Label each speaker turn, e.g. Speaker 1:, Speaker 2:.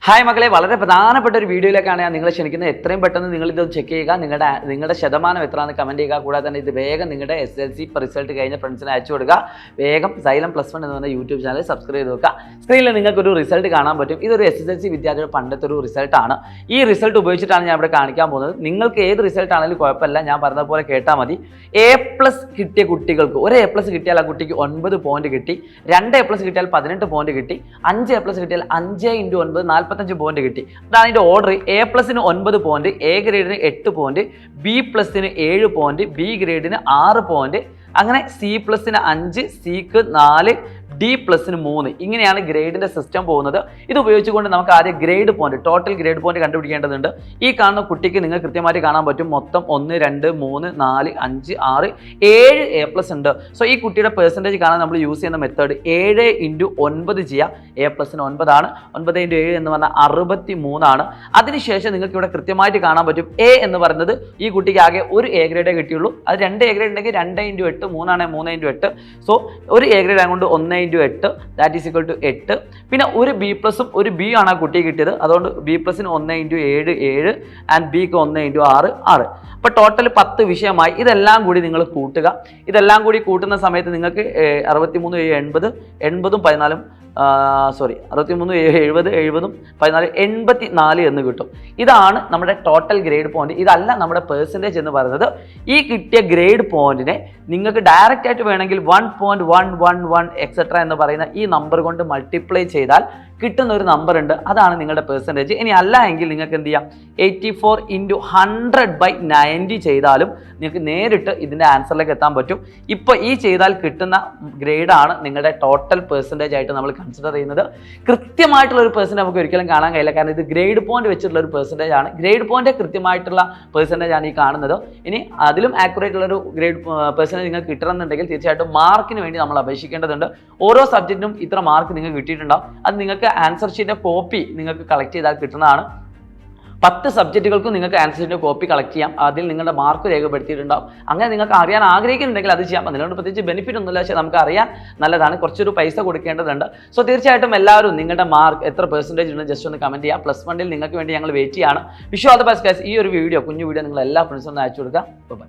Speaker 1: Hi മക്കളെ, വളരെ പ്രധാനപ്പെട്ട ഒരു വീഡിയോയിലേക്കാണ് ഞാൻ നിങ്ങളെ ക്ഷണിക്കുന്നത്. എത്രയും പെട്ടെന്ന് നിങ്ങൾ ഇത് ചെക്ക് ചെയ്യുക. നിങ്ങളുടെ ശതമാനം എത്രയാണെന്ന് കമൻറ്റ് ചെയ്യുക. കൂടാതെ തന്നെ ഇത് വേഗം നിങ്ങളുടെ SSLC റിസൾട്ട് കഴിഞ്ഞ ഫ്രണ്ട്സിനെ അയച്ചു കൊടുക്കുക. വേഗം Xylem +1 എന്ന് പറഞ്ഞ യൂട്യൂബ് ചാനൽ സബ്സ്ക്രൈബ് ചെയ്ത് വെക്കുക. സ്ക്രീനിൽ നിങ്ങൾക്കൊരു റിസൾട്ട് കാണാൻ പറ്റും. ഇതൊരു SSLC വിദ്യാർത്ഥിയുടെ പണ്ടത്തെ ഒരു റിസൾട്ടാണ്. ഈ റിസൾട്ട് ഉപയോഗിച്ചിട്ടാണ് ഞാൻ ഇവിടെ കാണിക്കാൻ പോകുന്നത്. നിങ്ങൾക്ക് ഏത് റിസൾട്ട് ആണെങ്കിലും കുഴപ്പമില്ല, ഞാൻ പറഞ്ഞ പോലെ കേട്ടാൽ മതി. A+ കിട്ടിയ കുട്ടികൾക്ക് ഒരു A+ കിട്ടിയാൽ ആ കുട്ടിക്ക് 9 പോയിന്റ് കിട്ടി. 2 A+ കിട്ടിയാൽ 18 പോയിന്റ് കിട്ടി. 5 A+ കിട്ടിയാൽ 5 × 9 45 പോയിന്റ് കിട്ടി. അതാണ് ഇതിന്റെ order. A+ 9 point, A ഗ്രേഡിന് 8 point, B+ 7 point, B ഗ്രേഡിന് 6 point, അങ്ങനെ C+ 5, Cക്ക് 4, D+ 3. ഇങ്ങനെയാണ് ഗ്രേഡിന്റെ സിസ്റ്റം പോകുന്നത്. ഇത് ഉപയോഗിച്ചുകൊണ്ട് നമുക്ക് ആദ്യം grade point, total grade point കണ്ടുപിടിക്കേണ്ടതുണ്ട്. ഈ കാണുന്ന കുട്ടിക്ക് നിങ്ങൾക്ക് കൃത്യമായിട്ട് കാണാൻ പറ്റും. മൊത്തം 1, 2, 3, 4, 5, 6, 7 A+ ഉണ്ട്. സോ ഈ കുട്ടിയുടെ പെർസെൻറ്റേജ് കാണാൻ നമ്മൾ യൂസ് ചെയ്യുന്ന മെത്തേഡ് 7 × 9 ചെയ്യാം. A+ 9 ആണ്. 9 × 7 എന്ന് പറഞ്ഞാൽ 63 ആണ്. അതിനുശേഷം നിങ്ങൾക്ക് ഇവിടെ കൃത്യമായിട്ട് കാണാൻ പറ്റും A എന്ന് പറയുന്നത് ഈ കുട്ടിക്ക് ആകെ ഒരു A ഗ്രേഡേ കിട്ടിയുള്ളൂ. അത് 2 A ഗ്രേഡ് ഉണ്ടെങ്കിൽ 2 × 8, 3 ആണ് 3 × 8. സോ ഒരു A ഗ്രേഡ് ആയതുകൊണ്ട് 1 × 8, ദാറ്റ് ഈസ് ഈക്വൽ ടു 8. പിന്നെ ഒരു B+ ഒരു B ആണ് ആ കുട്ടിക്ക് കിട്ടിയത്. അതുകൊണ്ട് B+ 1 × 7 7 ആൻഡ് Bക്ക് 1 × 6 6. അപ്പോൾ ടോട്ടൽ 10 വിഷയമായി. ഇതെല്ലാം കൂടി നിങ്ങൾ കൂട്ടുക. ഇതെല്ലാം കൂടി കൂട്ടുന്ന സമയത്ത് നിങ്ങൾക്ക് 63 70 80 14 63 70 70 14 84 എന്ന് കിട്ടും. ഇതാണ് നമ്മുടെ ടോട്ടൽ ഗ്രേഡ് പോയിന്റ്. ഇതല്ല നമ്മുടെ പെർസെൻറ്റേജ് എന്ന് പറയുന്നത്. ഈ കിട്ടിയ ഗ്രേഡ് പോയിന്റിനെ നിങ്ങൾക്ക് ഡയറക്റ്റ് ആയിട്ട് വേണമെങ്കിൽ 1.111 എക്സെട്ര എന്ന് പറയുന്ന ഈ നമ്പർ കൊണ്ട് മൾട്ടിപ്ലൈ ചെയ്താൽ കിട്ടുന്ന ഒരു നമ്പർ ഉണ്ട്. അതാണ് നിങ്ങളുടെ പെർസെൻറ്റേജ്. ഇനി അല്ല എങ്കിൽ നിങ്ങൾക്ക് എന്ത് ചെയ്യാം, 84 × 100/90 ചെയ്താലും നിങ്ങൾക്ക് നേരിട്ട് ഇതിൻ്റെ ആൻസറിലേക്ക് എത്താൻ പറ്റും. ഇപ്പോൾ ഈ ചെയ്താൽ കിട്ടുന്ന ഗ്രേഡാണ് നിങ്ങളുടെ ടോട്ടൽ പെർസെൻറ്റേജ് ആയിട്ട് നമ്മൾ കൺസിഡർ ചെയ്യുന്നത്. കൃത്യമായിട്ടുള്ള ഒരു പെർസെൻറ്റേജ് നമുക്ക് ഒരിക്കലും കാണാൻ കഴിയില്ല, കാരണം ഇത് ഗ്രേഡ് പോയിന്റ് വെച്ചിട്ടുള്ള ഒരു പെർസെൻറ്റേജ് ആണ്. ഗ്രേഡ് പോയിന്റ് കൃത്യമായിട്ടുള്ള പെർസെൻറ്റേജ് ആണ് ഈ കാണുന്നത്. ഇനി അതിലും ആക്യുറേറ്റ് ഉള്ളൊരു ഗ്രേഡ് പെർസെൻറ്റേജ് നിങ്ങൾക്ക് കിട്ടണമെന്നുണ്ടെങ്കിൽ തീർച്ചയായിട്ടും മാർക്കിന് വേണ്ടി നമ്മൾ അപേക്ഷിക്കേണ്ടതുണ്ട്. ഓരോ സബ്ജക്റ്റിനും ഇത്ര മാർക്ക് നിങ്ങൾക്ക് കിട്ടിയിട്ടുണ്ടാവും. അത് നിങ്ങൾക്ക് ആൻസർ ഷീറ്റിന്റെ കോപ്പി നിങ്ങൾക്ക് കളക്ട് ചെയ്താൽ കിട്ടുന്നതാണ്. 10 സബ്ജക്റ്റുകൾക്കും നിങ്ങൾക്ക് ആൻസർ ഷീറ്റിന്റെ കോപ്പി കളക്ട് ചെയ്യാം. അതിൽ നിങ്ങളുടെ മാർക്ക് രേഖപ്പെടുത്തിയിട്ടുണ്ടാവും. അങ്ങനെ നിങ്ങൾക്ക് അറിയാൻ ആഗ്രഹിക്കുന്നുണ്ടെങ്കിൽ അത് ചെയ്യാം. അതിനോട് പ്രത്യേകിച്ച് ബെനിഫിറ്റ് ഒന്നുമില്ല, പക്ഷേ നമുക്ക് അറിയാൻ നല്ലതാണ്. കുറച്ചൊരു പൈസ കൊടുക്കേണ്ടതുണ്ട്. സോ തീർച്ചയായിട്ടും എല്ലാവരും നിങ്ങളുടെ മാർക്ക് എത്ര പെർസെൻറ്റേജ് ഉണ്ട് ജസ്റ്റ് ഒന്ന് കമൻറ്റ് ചെയ്യുക. +1 നിങ്ങൾക്ക് വേണ്ടി ഞങ്ങൾ വെയിറ്റ് ചെയ്യാണ്. Wish you all the best guys. ഈ ഒരു വീഡിയോ, കുഞ്ഞു വീഡിയോ നിങ്ങൾ എല്ലാ ഫ്രണ്ട്സിനും അയച്ചു കൊടുക്കുക. ബൈ.